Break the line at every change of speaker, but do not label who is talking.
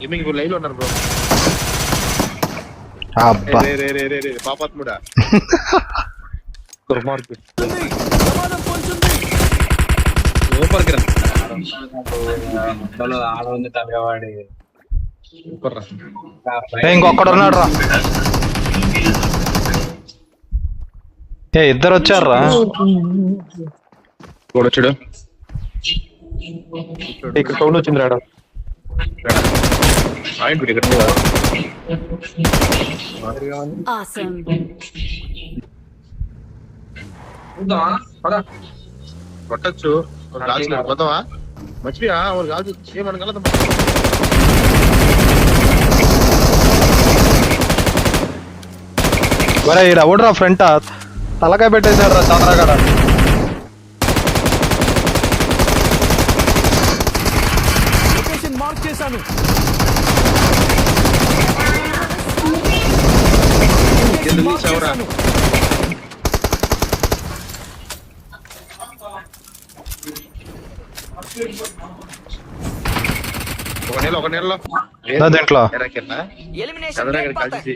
Gaming live లో ఉన్నారు bro.
అబ్బా
రే పాపాత్ముడా. దుర్మార్గు. సూపర్ కిరణ్.
ఆడవుంది తగ్గవాడి.
సూపర్ రా.
ఇంకొకడు ఉన్నాడు రా. ఇద్దరు వచ్చారా
చూడొచ్చుడు.
ఇక్కడ సౌండ్ వచ్చింది రాడు.
ఆయన ఇక్కడ
Awesome.
కొట్టచ్చు. కాల్చలేదు పోతావా? మర్చిపోయా వాళ్ళు కాల్చు ఏమని కలదు.
ఒరే ఈడ ఎవడురా ఫ్రంట్ తలకాయ పెట్టేశాడు రా చంద్రగడ.
మార్క్ చేశాను.
ఎందుకు తీసావురా? ఒక నెలలో
దీంట్లో
ఎర్రకెళ్ళా కలిసి